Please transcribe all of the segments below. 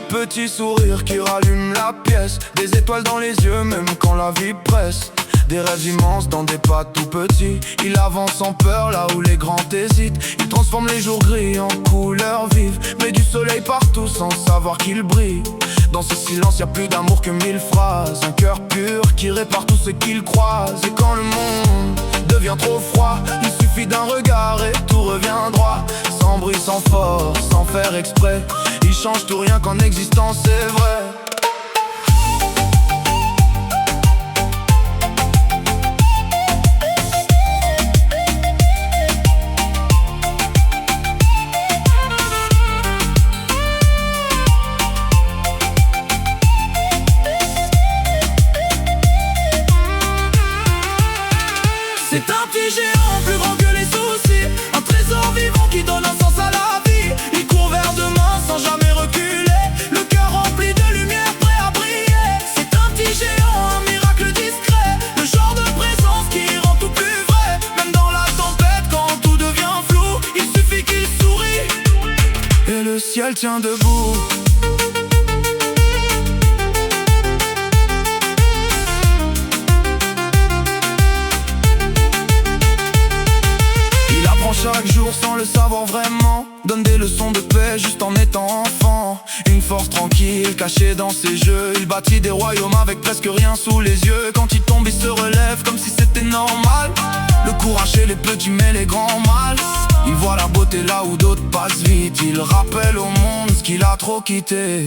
Petit sourire qui rallume la pièce, des étoiles dans les yeux même quand la vie presse. Des rêves immenses dans des pas tout petits. Il avance sans peur là où les grands hésitent. Il transforme les jours gris en couleurs vives, met du soleil partout sans savoir qu'il brille. Dans ce silence y a plus d'amour que 1000 phrases. Un cœur pur qui répare tout ce qu'il croise. Et quand le monde devient trop froid, il suffit d'un regard et tout revient droit. Sans bruit, sans force, sans faire exprès, il change tout rien qu'en existence, c'est vrai. C'est un petit géant plus grand que les soucis, un trésor vivant qui donne un sens à la vie. Il court vers demain sans jamais reculer, le cœur rempli de lumière prêt à briller. C'est un petit géant, un miracle discret, le genre de présence qui rend tout plus vrai. Même dans la tempête quand tout devient flou, il suffit qu'il sourit et le ciel tient debout. Chaque jour sans le savoir vraiment, donne des leçons de paix juste en étant enfant. Une force tranquille cachée dans ses jeux, il bâtit des royaumes avec presque rien sous les yeux. Quand il tombe il se relève comme si c'était normal. Le courage chez les petits mais les grands mal. Il voit la beauté là où d'autres passent vite. Il rappelle au monde ce qu'il a trop quitté.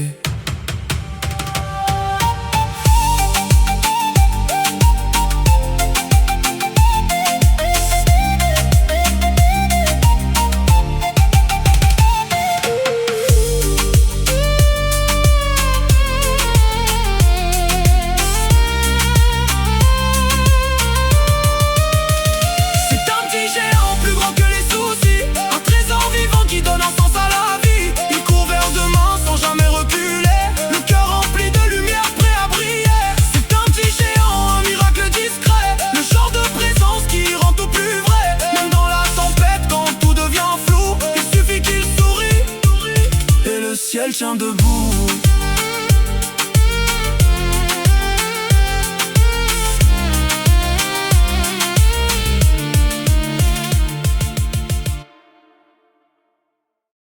Le ciel tient debout.